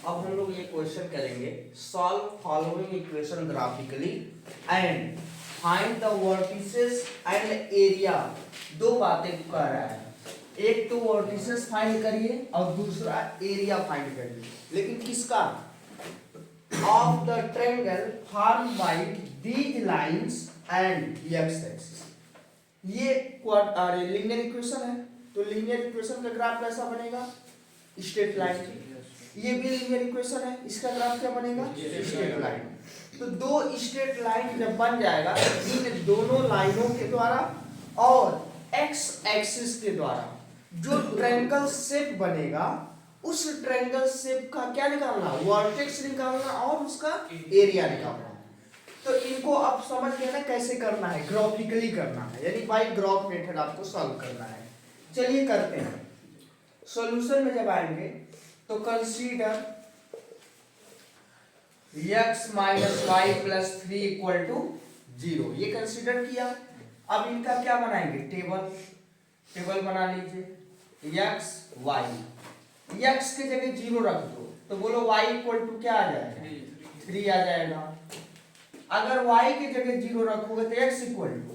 अब हम लोग ये क्वेश्चन करेंगे, solve following equation graphically and find the vertices and area. दो बातें कर रहा है, एक तो वर्टिसेस फाइंड करिए और दूसरा एरिया फाइंड करिए, लेकिन किसका? Of the triangle form by these lines and x axis. ये लीनियर इक्वेशन है, तो लीनियर इक्वेशन का ग्राफ कैसा बनेगा? Straight line. ये भी लीनियर इक्वेशन है, इसका ग्राफ क्या बनेगा? Straight line. तो दो स्ट्रेट लाइन जब बन जाएगा इन दोनों लाइनों के द्वारा और एक्स एक्सिस के द्वारा जो ट्रायंगल शेप बनेगा, उस ट्रायंगल शेप का क्या निकालना? वर्टेक्स निकालना और उसका एरिया निकालना। तो इनको अब समझ गए ना कैसे करना है? ग्राफिकली करना है, यानी बाय ग्राफ मेथड आपको सॉल्व करना है। चलिए करते हैं। सॉल्यूशन में जब आएंगे तो consider x minus y plus 3 equal to 0, ये कंसीडर किया। अब इनका क्या बनाएंगे? टेबल बना लीजिए। x y, x के जगह 0 रख दो तो बोलो y इक्वल टू क्या आ जाएगा? 3 आ जाएगा। अगर y की जगह 0 रखोगे तो x इक्वल टू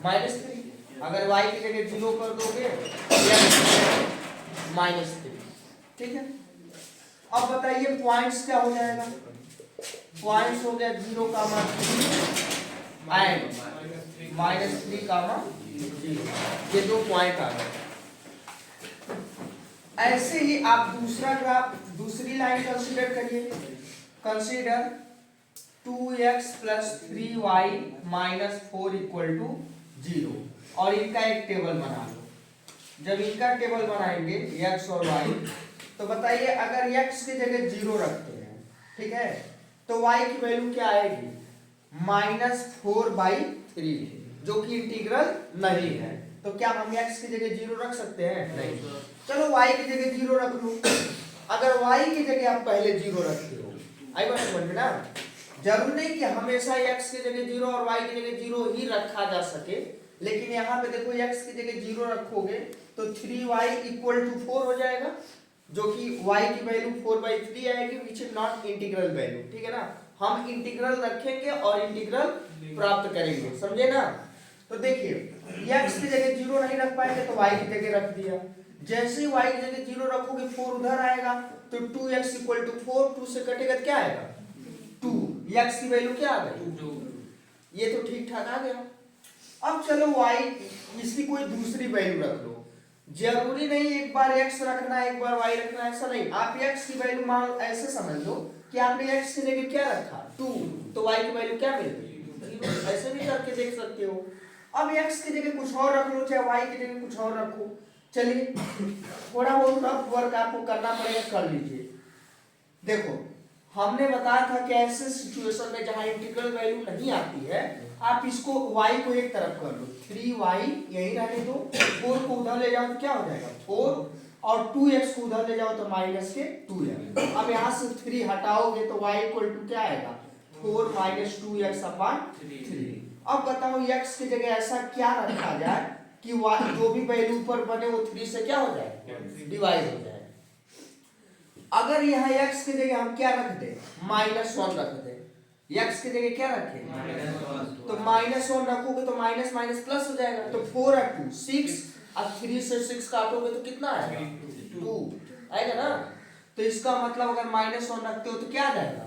-3। अगर y की जगह 0 कर दोगे -3। ठीक है, अब बताइए पॉइंट्स क्या हो जाएगा? पॉइंट्स हो गया 0, एंड -3, 0। ये दो पॉइंट आ गए। ऐसे ही आप दूसरा ग्राफ, दूसरी लाइन कंसीडर करिए। Consider 2x plus 3y minus 4 equal to 0 और इनका एक टेबल बना लो। जब इनका टेबल बनाएंगे x और y, तो बताइए अगर x की जगह 0 रखते हैं, ठीक है, तो y की वैल्यू क्या आएगी? -4/3, जो कि इंटीग्रल नहीं है। तो क्या हम x की जगह 0 रख सकते हैं? नहीं। चलो y की जगह 0 रख लो। अगर y की जगह आप पहले 0 रखते हो, आई बात समझ में ना? जरूर नहीं कि हमेशा x की जगह 0 और y की जगह 0 ही रखा जा सके, लेकिन यहाँ पे देखो x की जगह 0 रखोगे तो 3y इक्वल टू 4 हो जाएगा, जो कि y की वैल्यू 4/3 आएगी, which is not integral value. ठीक है ना? हम इंटीग्रल रखेंगे और इंटीग्रल प्राप्त करेंगे, समझे ना? तो देखिए x की जगह 0 नहीं रख पाएंगे तो y की जगह रख दिया। जैसे ही y की जगह 0 रखोगे 4 उधर आएगा तो 2x इक्वल टू 4, 2 से कटेगा क्या आएगा? 2। x की वैल्यू क्या आ गई? ये तो ठीक ठाक आ गया। अब चलो y, इसकी कोई दूसरी वैल्यू रख लो। जरूरी नहीं एक बार x रखना है एक बार y रखना है, ऐसा नहीं। आप x की वैल्यू मान ऐसे समझ लो कि आपने x की जगह क्या रखा? 2, तो y की वैल्यू क्या मिलेगी? ऐसे भी करके देख सकते हो। अब x की जगह कुछ और रख लो, चाहे y की जगह कुछ और रखो। चलिए थोड़ा बहुत रफ वर्क आपको करना पड़ेगा, कर लीजिए। देखो हमने बताया था कि ऐसे सिचुएशन में जहां इंटीग्रल वैल्यू नहीं आती है, आप इसको y को एक तरफ कर लो, 3y यही रहने दो, 4 को उधर ले जाओ तो क्या हो जाएगा? 4, और 2x को उधर ले जाओ तो माइनस के 2x। अब यहाँ से 3 हटाओगे तो y इक्वल टू क्या आएगा? 4 - 2x/3। अब बताओ x की जगह ऐसा क्या रखा जाए कि y जो भी वैल्यू ऊपर बने वो 3 से क्या हो जाए? डिवाइड हो जाए। अगर यहाँ x की जगह हम क्या रख दे? -1 रख दे। x की जगह क्या रखे? तो -1 रखोगे तो माइनस माइनस प्लस हो जाएगा, तो 4 और 2 6, अब 3 से 6 काटोगे तो कितना आएगा? 2 आएगा ना? तो इसका मतलब अगर -1 रखते हो तो क्या आ जाएगा?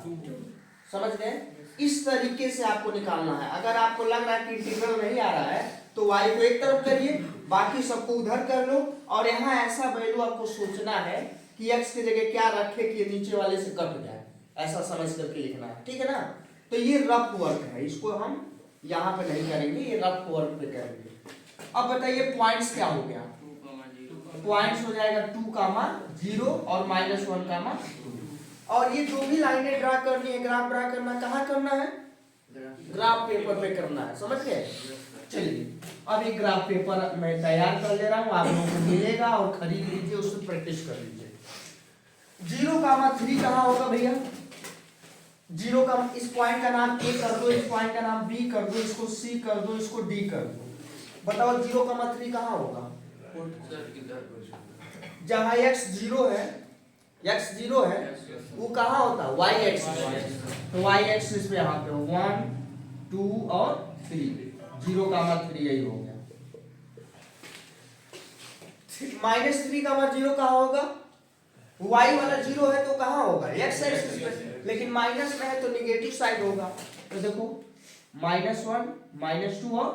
समझ गए? इस तरीके से आपको निकालना है। अगर आपको लग रहा है कि इंटीग्रल नहीं आ रहा है तो y को एक तरफ करिए, बाकी सबको उधर कर लो, और यहाँ ऐसा वैल्यू आपको सोचना है कि x की जगह क्या रखे कि नीचे वाले से कट जाए, ऐसा समझ करके लिखना है। ठीक है ना? तो ये रफ वर्क है, इसको हम यहाँ पे नहीं करेंगे, ये रफ वर्क पे करेंगे। अब बताइए पॉइंट्स क्या हो गया? पॉइंट्स हो जाएगा 2, 0 और -1, 2। और ये जो भी लाइनें ड्रा करनी है, ग्राफ ड्रा करना, कहाँ करना है? ग्राफ पेपर पे करना है, समझ गए? चलिए अब ये ग्राफ पेपर मैं तैयार कर ले रहा हूँ, आप लोगों को मिलेगा और खरीद लीजिए, उससे प्रैक्टिस कर लीजिए। 0, 3 कहाँ होगा भैया? 0 का इस पॉइंट का नाम A कर दो, इस पॉइंट का नाम B कर दो, इसको C कर दो, इसको D कर दो। बताओ 0, 3 कहाँ होगा? जहाँ x 0 है x 0 है, वो कहाँ होता है y एक्सिस, तो y एक्सिस पे यहाँ पे 1 2 और 3, 0,3 यही हो गया। -3, 0 कहाँ होगा, y वाला 0 है तो कहाँ होगा x एक्सिस पे, लेकिन माइनस में है तो निगेटिव साइड होगा। तो देखो -1 -2 और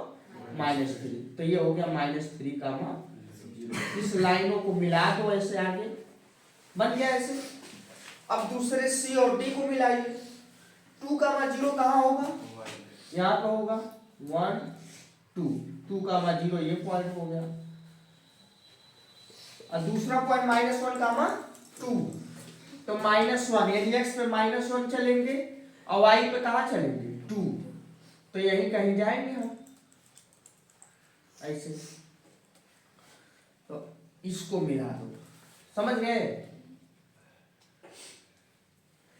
-3, तो ये हो गया -3, इस लाइनों को मिला दो ऐसे, आगे बन गया ऐसे। अब दूसरे C और D को मिलाइए, 2, 0 कहाँ होगा, यहाँ पे होगा 1 2, 2, 0 ये पॉइंट हो गया, और दूसरा पॉइंट -1, 2, तो -1 यानी x पे -1 चलेंगे और y पे कहाँ चलेंगे 2, तो यही कहीं जाएंगे हम ऐसे। तो इसको मिला दो, समझ गए,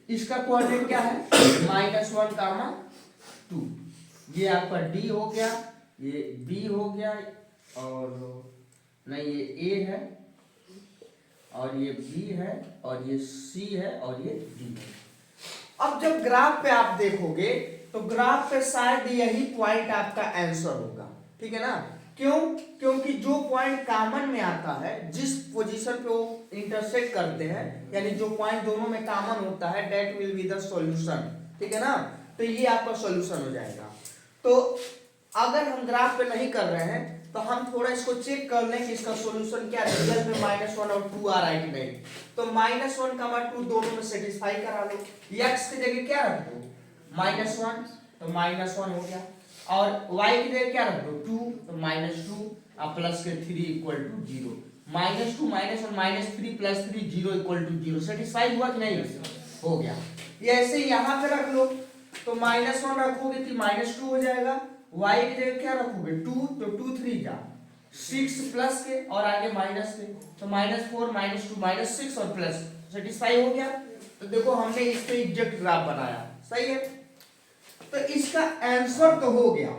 इसका कोऑर्डिनेट क्या है -1, 2, ये आपका D हो गया, ये B हो गया, और नहीं ये A है, और ये B है, और ये C है, और ये D है। अब जब ग्राफ पे आप देखोगे तो ग्राफ पे शायद यही पॉइंट आपका आंसर होगा, ठीक है ना, क्यों, क्योंकि जो पॉइंट कॉमन में आता है, जिस पोजीशन पे वो इंटरसेक्ट करते हैं, यानी जो पॉइंट दोनों में कॉमन होता है, that will be the solution, ठीक है ना, तो ये आपका सॉल्यूशन हो जाएगा। तो अगर हम ग्राफ पे नहीं कर रहे हैं तो हम थोड़ा इसको चेक कर लें कि इसका सॉल्यूशन क्या है, रिजल्ट में -1 और 2 आ रहा है कि नहीं, तो -1, 2 दोनों में सेटिस्फाई करा लो, x की जगह क्या रख दो -1, तो -1 हो गया, और y की जगह क्या रख दो 2, तो -2, और प्लस के 3 = 0, -2 -1 -3 + 3 0 = 0, सेटिस्फाई हुआ कि नहीं, हो गया। ये ऐसे यहाँ पे रख लो, तो -1 रखोगे तो -2 हो जाएगा, y की जगह क्या रखोगे 2, तो 2 3 जा 6 प्लस के और आगे माइनस के, तो -4 -2 -6 और प्लस, सेटिस्फाई हो गया। तो देखो हमने इस पे एग्जैक्ट ग्राफ बनाया, सही है, तो इसका आंसर तो हो गया।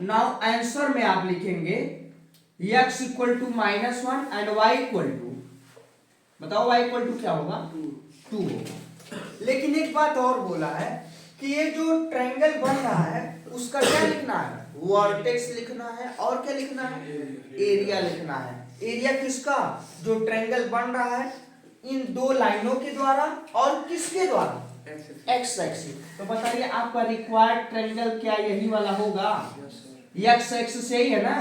नाउ आंसर में आप लिखेंगे x = -1 एंड y = बताओ y = क्या होगा 2 होगा। लेकिन एक बात और बोला है कि ये जो ट्रायंगल बन रहा है उसका क्या लिखना है, वर्टेक्स लिखना है, और क्या लिखना है, एरिया लिखना है। एरिया किसका, जो ट्रायंगल बन रहा है इन दो लाइनों के द्वारा, और किसके द्वारा, एक्स एक्सिस। तो बताइए आपका रिक्वायर्ड ट्रायंगल क्या यही वाला होगा, एक्स एक्सिस यही है ना,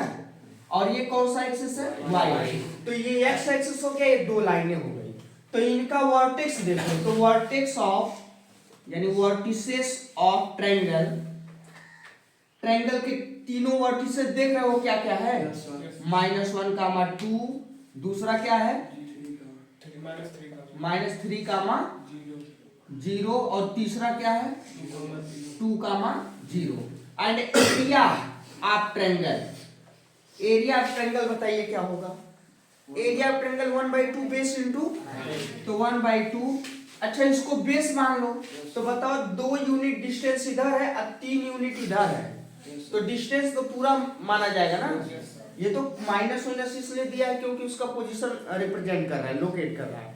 और ये कौन सा एक्सिस है, वाई एक्सिस, तो ये एक्स एक्सिस हो गया, ये दो लाइनें हो गई, तो इनका वर्टेक्स देखो, तो वर्टेक्स ऑफ यानी वर्टिसेस ऑफ ट्रायंगल, ट्रायंगल के तीनों वर्टिसेस देख रहे हो क्या क्या है, -1, 2, दूसरा क्या है -3, 0, और तीसरा क्या है 2, 0, and area of triangle, area of triangle बताइए क्या होगा, area of triangle 1/2 base into, तो 1/2, अच्छा इसको बेस मान लो, तो बताओ 2 यूनिट डिस्टेंस इधर है और 3 यूनिट इधर है, तो डिस्टेंस तो पूरा माना जाएगा ना, ये तो माइनस इसलिए दिया है क्योंकि उसका पोजीशन रिप्रेजेंट कर रहा है, लोकेट कर रहा है,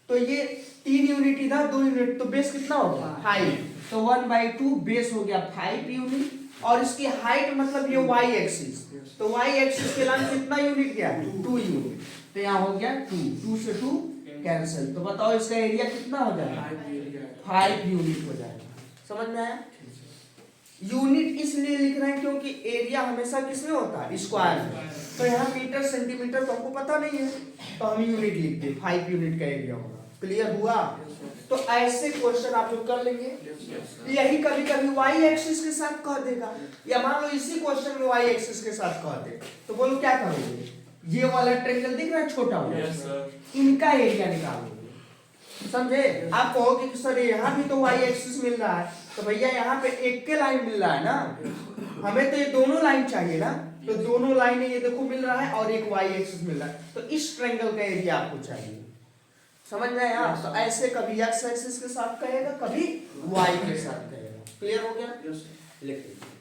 तो ये 3 यूनिट इधर 2 यूनिट, तो बेस कितना होगा 5, तो 1/2 बेस हो गया 5 यूनिट, और इसकी हाइट मतलब ये y एक्सिस, तो y एक्सिस के लाइन कितना यूनिट गया 2 यूनिट, तो यहाँ हो गया 2, 2 से 2 कैंसिल, तो बताओ इसका एरिया कितना हो जाएगा 5 यूनिट हो जाएगा, समझ में आया। यूनिट इसलिए लिख रहे हैं क्योंकि एरिया हमेशा किसमें होता है, स्क्वायर में, तो यहाँ मीटर सेंटीमीटर तो हमको पता नहीं है, तो हम यूनिट लिखते हैं, 5 यूनिट का एरिया होगा, क्लियर हुआ। तो ऐसे क्वेश्चन आप लोग कर लेंगे, यही कभी कभी y एक्सिस के साथ कह देगा, या मान लो इसी क्वेश्चन में y एक्सिस के साथ कह दे, तो बोलो क्या करोगे, ये वाला ट्रायंगल दिख रहा है छोटा वाला, इनका एरिया निकालोगे, समझे। आप कहोगे कि सर यहाँ भी तो y एक्सिस मिल रहा है, तो भैया यहाँ पे एक के लाइन मिल रहा है ना, हमें तो ये दोनों लाइन चाहिए ना, तो दोनों लाइनें ये देखो मिल रहा है और एक y एक्सिस मिल रहा है, तो इस ट्रायंगल का एरिया आपको चाहिए, समझ में आया। तो ऐसे कभी x एक्सिस के साथ कहेगा, कभी y के साथ कहेगा, क्लियर हो गया, लिख लीजिए।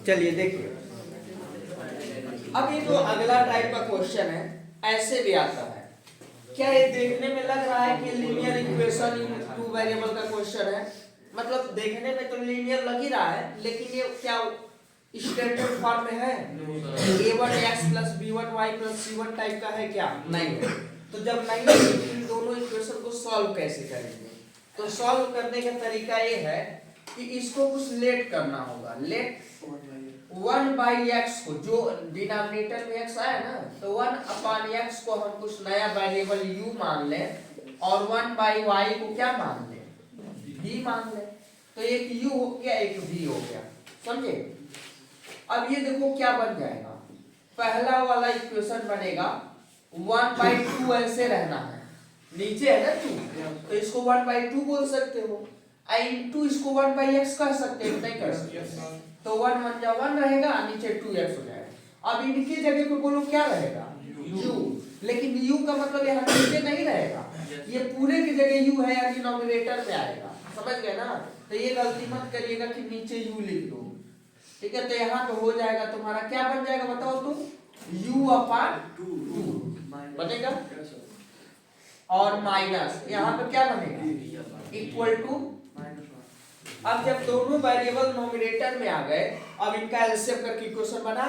चलिए देखिए अब ये जो अगला टाइप का क्वेश्चन है ऐसे भी आता है। क्या ये देखने में लग रहा है कि linear equation in two variable का क्वेश्चन है? मतलब देखने में तो लीनियर लग ही रहा है, लेकिन ये क्या स्टैंडर्ड फॉर्म में है? a1x + b1y + c1 टाइप का है क्या? नहीं है। तो जब नहीं है तो इन दोनों इक्वेशन को सॉल्व कैसे करेंगे? तो सॉल्व करने का तरीका ये है कि इसको कुछ लेट करना होगा। लेट 1/x को, जो डिनोमिनेटर में x आया ना, तो 1/x को हम कुछ नया वेरिएबल u मान लें और 1/y को क्या मान लें? v मान लें। तो एक u हो गया, एक v हो गया, समझे? अब ये देखो क्या बन जाएगा। पहला वाला इक्वेशन बनेगा 1/2 ऐसे रहना है, नीचे है ना 2, तो इसको 1/2 बोल सकते हो। इनटू इसको 1/x कह सकते हो, नहीं कर सकते? तो 1 1 जा 1 रहेगा, नीचे 2x हो जाएगा। अब इनकी जगह पे बोलो क्या रहेगा? u। लेकिन u का मतलब यहाँ नीचे नहीं रहेगा, ये पूरे की जगह u है या डिनोमिनेटर में आएगा, समझ गए ना? तो ये गलती मत करिएगा कि नीचे u लिख दो, ठीक है? तो यहाँ पे हो जाएगा तुम्हारा क्या बन जाएगा बताओ तुम? u/2 बनेगा और माइनस यहाँ पे क्या बनेगा? Equal to. अब जब दोनों वेरिएबल नोमिनेटर में आ गए, अब इनका एलसीएम करके इक्वेशन बना।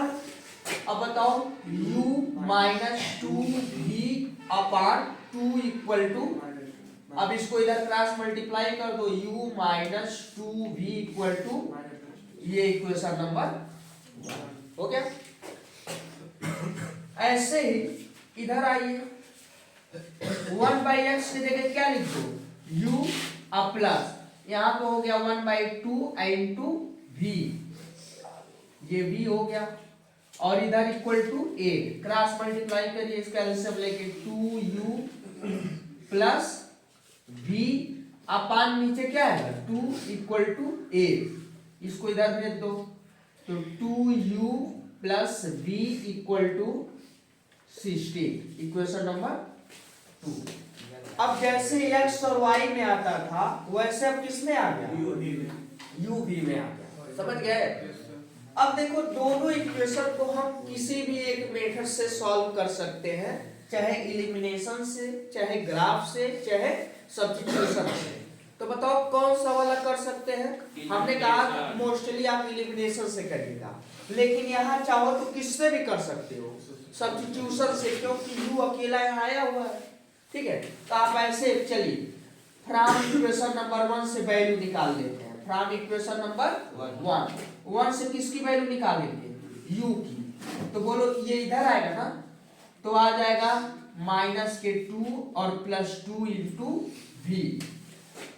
अब बताओ u-2v/2 इक्वल टू, अब इसको इधर क्रॉस मल्टीप्लाई कर दो, u-2v इक्वल टू, ये इक्वेशन नंबर 1 हो गया। ऐसे ही इधर आइए, 1/x की जगह क्या लिख दो? u प्लस, यहाँ पे हो गया 1/2 इंटू v, ये v हो गया, और इधर इक्वल टू 8, क्रॉस मल्टीप्लाई करिए, इसका एलसीएम लेके 2u प्लस v अपान नीचे क्या है 2 इक्वल टू 8, इसको इधर भेज दो, तो 2u plus v equal to 16, equation number 2। अब जैसे x और y में आता था वैसे अब किस में आ गया? u v में आ गया, समझ गए? अब देखो दोनों इक्वेशन को हम किसी भी एक मेथड से सॉल्व कर सकते हैं, चाहे एलिमिनेशन से, चाहे ग्राफ से, चाहे सब्स्टिट्यूशन से। तो बताओ कौन सा वाला कर सकते हैं? हमने कहा मोस्टली आप एलिमिनेशन से करिएगा, लेकिन यहाँ चाहो तो किससे भी कर सकते हो, सब्स्टिट्यूशन से, क्योंकि u अकेला यहाँ आया हुआ है, ठीक है? तो आप ऐसे चलिए फ्रॉम इक्वेशन नंबर 1 से वैल्यू निकाल लेते हैं। फ्रॉम इक्वेशन नंबर 1 से किसकी वैल्यू निकालेंगे? u की। तो बोलो ये इधर आएगा ना, तो आ जाएगा -2 और +2 इंटू v।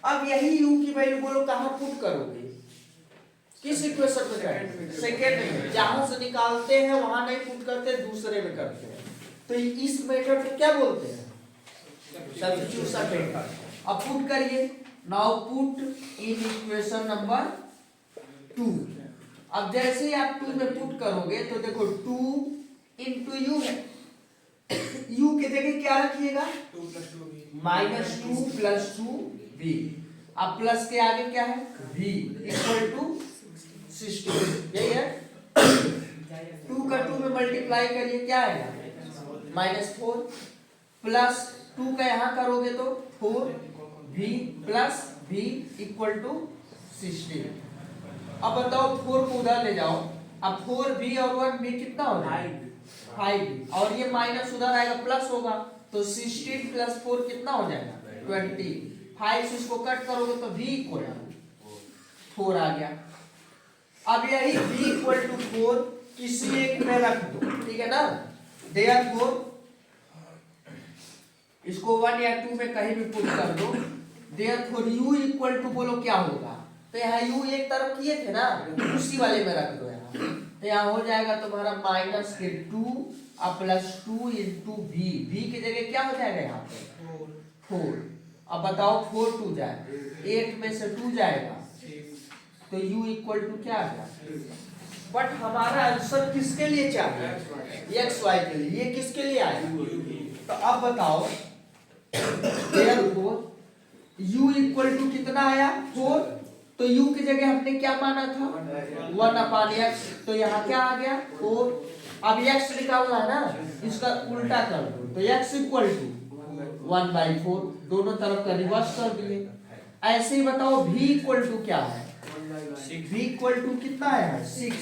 अब यही u की वैल्यू बोलो कहाँ पुट करोगे? किस इक्वेशन में करेंगे? सेकेंड में, जहां से निकालते हैं वहां नहीं पुट करते, दूसरे में करते हैं। तो इस मेथड को क्या बोलते हैं? Substitution method. अब पुट करिए, now put in equation number 2। अब जैसे ही आप 2 में पुट करोगे तो देखो 2 इंटू यू है, u के जगह क्या रखिएगा? -2 + 2v, अब प्लस के आगे क्या है? v इक्वल टू 16, यही है। 2 का 2 में मल्टीप्लाई करिए, क्या आएगा? -4 प्लस 2 का यहाँ करोगे तो 4v plus v equal to 16। अब बताओ 4 को उधर ले जाओ, अब 4v और 1v कितना हो जाएगा? 5, और ये माइनस उधर आएगा प्लस होगा, तो 16 + 4 कितना हो जाएगा? 20। 5 से इसको कट करोगे तो v इक्वल 4 आ गया। अब यही v इक्वल टू 4 किसी एक में रख दो, ठीक है ना? देयरफॉर इसको 1 या 2 में कहीं भी पुट कर दो। देयरफॉर u इक्वल टू बोलो क्या होगा? तो यहाँ u एक तरफ किए थे ना, उसी वाले में रख दो यहाँ। तो यहाँ हो जाएगा तुम्हारा -2 प्लस 2 इंटू v, v की जगह क्या हो जाएगा यहाँ पे? 4। अब बताओ 4 2 जाए, 8 में से 2 जाएगा, तो u इक्वल टू क्या आ गया? बट हमारा आंसर किसके लिए चाहिए? x y के लिए। ये किसके लिए आया? तो अब बताओ u इक्वल टू कितना आया? 4। तो u की जगह हमने क्या माना था? 1/x, तो यहाँ क्या आ गया? 4। अब x निकालना है ना, इसका उल्टा कर दो तो x इक्वल टू 1/4, दोनों तरफ का रिवर्स कर दिए। ऐसे ही बताओ v इक्वल टू क्या है, v इक्वल टू कितना है 6।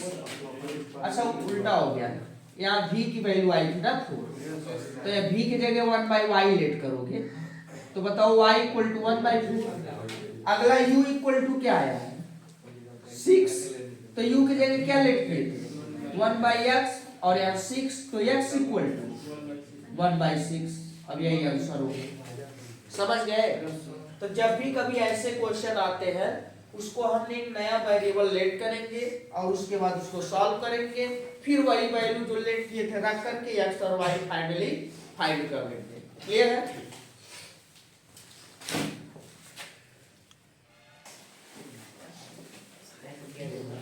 अच्छा उल्टा हो गया, यहाँ v की वैल्यू आई थी ना 4, तो ये v की जगह 1/y लेट करोगे तो बताओ y इक्वल टू 1/4। अगला u इक्वल टू क्या आया है 6, तो u की जगह क्या लेट किए थे 1/x और यहाँ 6, तो x इक्वल टू 1/6। अब यही आंसर हो गया, समझ गए। तो जब भी कभी ऐसे क्वेश्चन आते हैं उसको हम एक नया वेरिएबल लेट करेंगे और उसके बाद उसको सॉल्व करेंगे, फिर वही वैल्यू जो लेट किए थे रख करके x और y फाइनली फाइंड कर लेंगे। क्लियर है।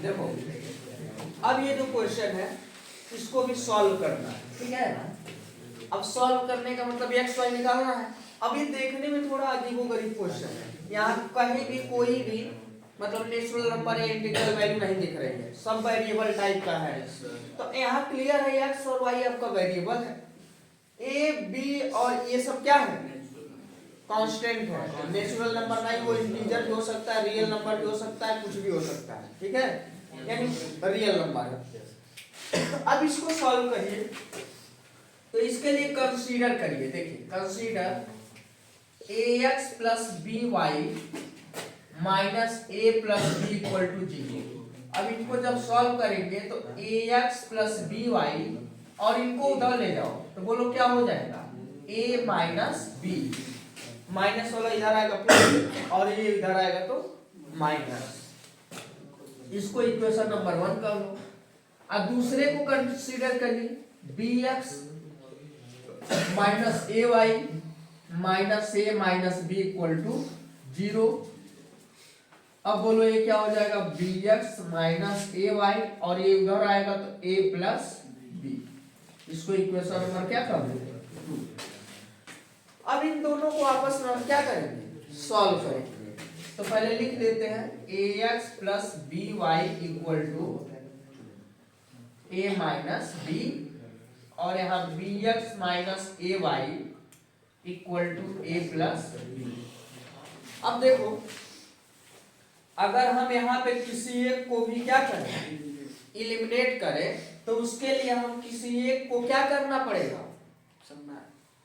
देखो अब ये जो क्वेश्चन है इसको भी सॉल्व करना है, ठीक है ना। अब सॉल्व करने का मतलब x y निकालना है। अब ये देखने में थोड़ा अजीबोगरीब क्वेश्चन है, यहाँ कहीं भी कोई भी मतलब नेचुरल नंबर या इंटीग्रल वैल्यू नहीं दिख रही है, सब वेरिएबल टाइप का है। तो यहाँ क्लियर है x और y आपका वेरिएबल है, a b और ये सब क्या है कांस्टेंट है। नेचुरल नंबर नहीं, वो इंटीजर भी हो सकता है, रियल नंबर भी हो सकता है, कुछ भी हो सकता है, ठीक है, यानी रियल नंबर है। अब इसको सॉल्व करिए तो इसके लिए कंसीडर करिए, देखिए consider ax plus by minus a plus b equal to 0। अब इनको जब सॉल्व करेंगे तो ax प्लस by और इनको उधर ले जाओ तो बोलो क्या हो जाएगा a माइनस b, माइनस वाला इधर आएगा प्लस और ये इधर आएगा तो माइनस। इसको इक्वेशन नंबर 1 कर लो। अब दूसरे को कंसीडर करिए bx minus ay minus a minus b equal to 0। अब बोलो ये क्या हो जाएगा bx माइनस ay और ये उधर आएगा तो a प्लस b। इसको इक्वेशन नंबर क्या कर दो 2। अब इन दोनों को आपस में हम क्या करेंगे सॉल्व करेंगे। तो पहले लिख देते हैं ax plus by equal to a minus b और यहाँ bx minus ay equal to a plus b। अब देखो अगर हम यहाँ पे किसी एक को भी क्या करें इलिमिनेट करें तो उसके लिए हम किसी एक को क्या करना पड़ेगा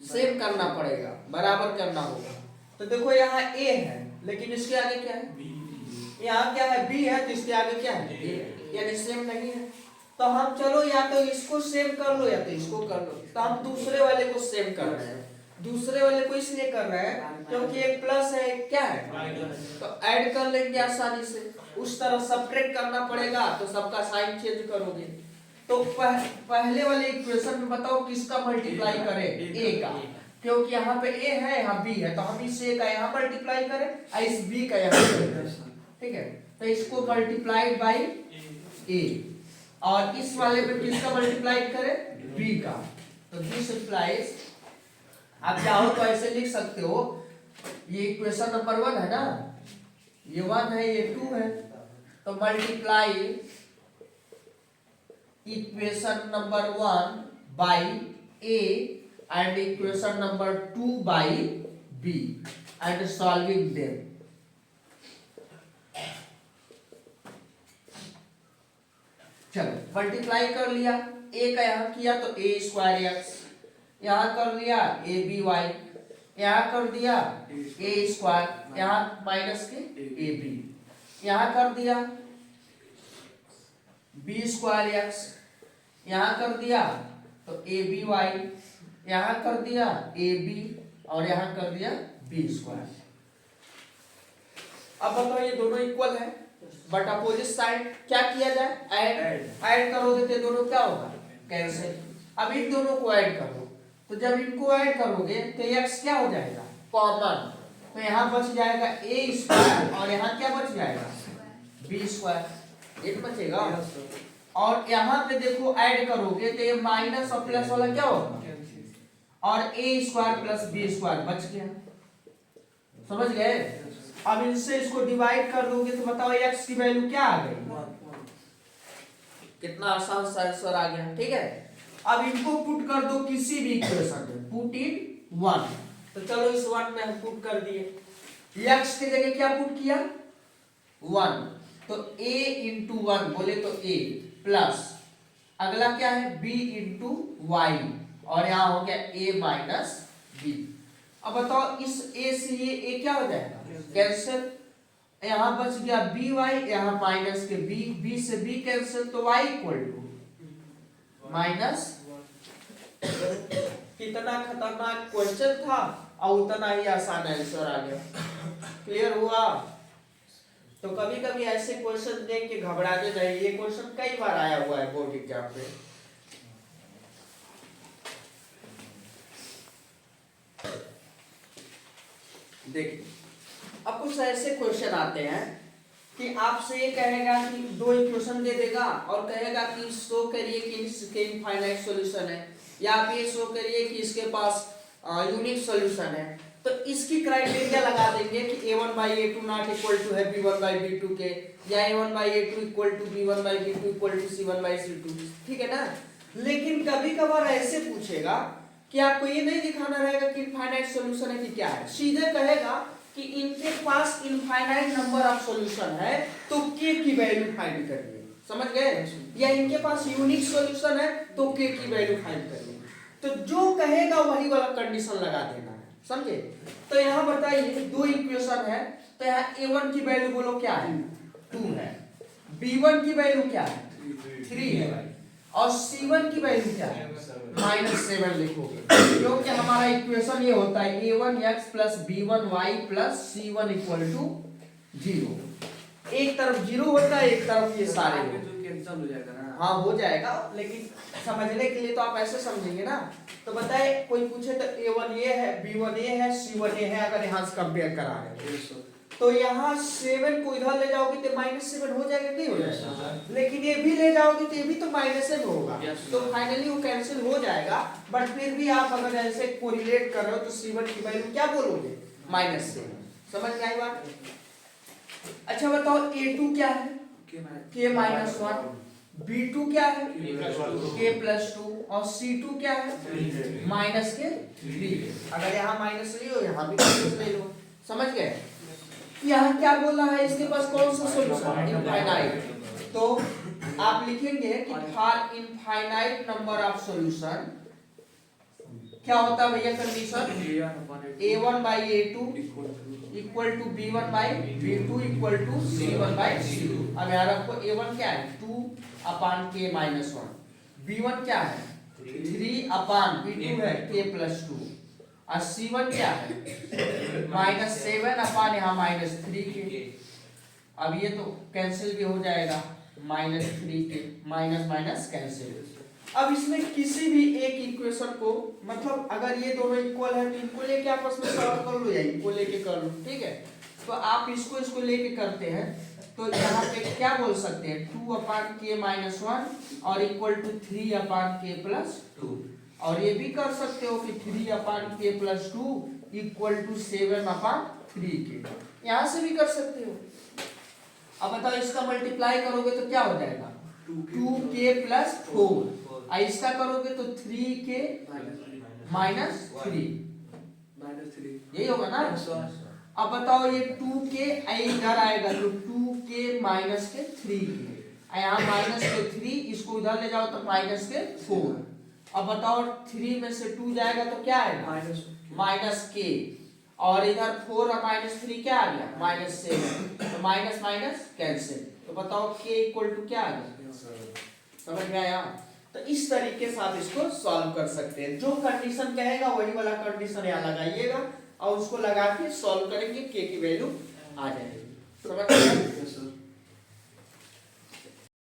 सेम करना पड़ेगा, बराबर करना होगा। तो देखो यहाँ a है लेकिन इसके आगे क्या है b, यहाँ क्या है b है तो इसके आगे क्या है a, यानी सेम नहीं है। तो हम चलो या तो इसको सेम कर लो या तो इसको कर लो। तो हम दूसरे वाले को सेम कर रहे हैं, दूसरे वाले को इसलिए कर रहे हैं क्योंकि एक प्लस है एक क्या है तो ऐड कर लेंगे आसानी से। उस तरह सब्ट्रैक्ट करना पड़ेगा तो सबका साइन चेंज करोगे। तो पहले वाले इक्वेशन में बताओ किसका मल्टीप्लाई करें a का, क्योंकि यहाँ पे a है यहाँ b है तो हम इस a का यहाँ मल्टीप्लाई करें और इस b का यहाँ, ठीक है। तो इसको मल्टीप्लाइड बाई a और इस वाले पे किसका मल्टीप्लाई करें b का। तो दिस इंप्लाइज आप चाहो तो ऐसे लिख सकते हो, ये इक्वेशन नंबर 1 है ना, ये 1 है ये 2 है, तो multiply equation number 1 by a and equation number 2 by b and solving them. चलो मल्टीप्लाई कर लिया, a का यहाँ किया तो a स्क्वायर x, यहाँ कर लिया a b y, यहाँ कर दिया a स्क्वायर, यहाँ माइनस के a b, यहाँ कर दिया b स्क्वायर x, यहाँ कर दिया तो a b y, यहाँ कर दिया a b और यहाँ कर दिया b स्क्वायर। अब बताओ ये दोनों इक्वल है बट अपोजिट साइड क्या किया जाए ऐड करोगे तो दोनों क्या होगा कैंसिल। अब इन दोनों को ऐड करो तो जब इनको ऐड करोगे तो x क्या हो जाएगा कॉमन, तो यहाँ बच जाएगा a स्क्वायर और यहाँ क्या बच जाएगा b स्क्वायर, एक बचेगा। और यहाँ पे देखो ऐड करोगे तो ये माइनस और प्लस वाला क्या होगा और a square plus b square बच गया, समझ गए। अब इनसे इसको डिवाइड कर दोगे तो बताओ x की वैल्यू क्या आ गई, कितना आसान सा आंसर आ गया, ठीक है। अब इनको पुट कर दो किसी भी इक्वेशन में, पुट इन 1। तो चलो इस 1 में हम पुट कर दिए। x की जगह क्या पुट किया 1, तो a इंटू 1 बोले तो a प्लस अगला क्या है b इंटू वाई, और यहां हो गया a माइनस b। अब बताओ इस a से ये a क्या हो जाएगा कैंसिल, यहां बच गया बी वाई, यहां माइनस के b, b से b कैंसिल, तो y इक्वल टू माइनस। कितना खतरनाक क्वेश्चन था और उतना ही आसान आंसर आ गया। क्लियर हुआ? तो कभी कभी ऐसे क्वेश्चन देख के घबराने नहीं, ये क्वेश्चन कई बार आया हुआ है बोर्ड एग्जाम पे। देखिए अब कुछ ऐसे क्वेश्चन आते हैं कि आपसे ये कहेगा कि दो इक्वेशन दे देगा और कहेगा कि शो करिए कि इसके इनफाइनाइट सॉल्यूशन है, या आप ये शो करिए कि इसके पास यूनिक सॉल्यूशन है। तो इसकी क्राइटेरिया लगा देंगे कि a1/a2 नॉट इक्वल टू है b1/b2 के, या a1/a2 equal to b1/b2 equal to c1/c2, ठीक है ना। लेकिन कभी कभार ऐसे पूछेगा कि आपको ये नहीं दिखाना रहेगा कि इनफाइनाइट सॉल्यूशन है कि क्या है, सीधे कहेगा कि इनके पास इनफाइनाइट नंबर ऑफ सॉल्यूशन है तो k की वैल्यू फाइंड करिए, समझ गए। या इनके पास यूनिक सॉल्यूशन है तो k की वैल्यू फाइंड करिए। तो जो कहेगा वही वाला कंडीशन लगा देना है, समझे। तो यहाँ बताइए दो इक्वेशन है, तो यहाँ a1 की वैल्यू बोलो क्या है 2 है, b1 की वैल्यू क्या है 3 है, और c1 की वैल्यू क्या है -7 लिखोगे, क्योंकि हमारा इक्वेशन ये होता है a1x plus b1y plus c1 equal to 0। एक तरफ 0 होता है, एक तरफ ये सारे कैंसिल हो जाएगा ना। हाँ हो जाएगा, लेकिन समझने के लिए तो आप ऐसे समझेंगे ना। तो बताए कोई पूछे तो a1 ये है, b1 ये है, c1 ये है, अगर यहाँ से कंपेयर करा रहे हैं तो यहाँ 7 को इधर ले जाओगे तो -7 हो जाएगा, नहीं हो जाएगा। लेकिन ये भी ले जाओगे तो ये भी तो -7 होगा, तो फाइनली वो कैंसिल हो जाएगा। बट फिर भी आप अगर ऐसे कोरिलेट कर रहे हो तो c1 की वैल्यू क्या बोलोगे -7। समझ में आई बात? अच्छा बताओ a2 क्या है k-1, b2 क्या है k+2, और c2 क्या है -3। अगर यहाँ माइनस ले लो यहाँ भी माइनस ले लो, समझ गए। यहाँ क्या बोला है, इसके पास कौन सा सॉल्यूशन इनफाइनाइट। तो आप लिखेंगे कि for infinite number of solution क्या होता है भैया condition a1/a2 equal to b1/b2 equal to c1/c2। अब यहाँ रखो a1 क्या है 2/k-1, b1 क्या है 3/b2 है k+2, और c1 क्या है -7 यहाँ -3 के। अब ये तो कैंसिल भी हो जाएगा, -3 के माइनस कैंसिल। अब इसमें किसी भी एक इक्वेशन को, मतलब अगर ये दोनों इक्वल है तो इनको लेके आपस में सॉल्व कर लो या इनको लेके कर लो, ठीक है। तो आप इसको लेके करते हैं तो यहाँ पे क्या बोल सकते हैं 2/k-1 और इक्वल टू 3/k+2, और ये भी कर सकते हो कि 3/k+2 इक्वल टू 7/3k, यहाँ से भी कर सकते हो। अब बताओ इसका मल्टीप्लाई करोगे तो क्या हो जाएगा 2k+4, इसका करोगे तो 3k -3, यही होगा ना। अब बताओ ये 2k इधर आएगा तो 2k -3k, यहाँ -3, इसको इधर ले जाओ तो -4। अब बताओ 3 में से 2 जाएगा तो क्या आएगा -k, और इधर 4 और -3 क्या आ गया -7, तो माइनस कैंसिल। तो बताओ k इक्वल टू क्या आ गया, समझ में आया। तो इस तरीके से आप इसको सॉल्व कर सकते हैं, जो कंडीशन कहेगा वही वाला कंडीशन यहाँ लगाइएगा और उसको लगा के सॉल्व करेंगे, k की वैल्यू आ जाएगी, समझ में आया।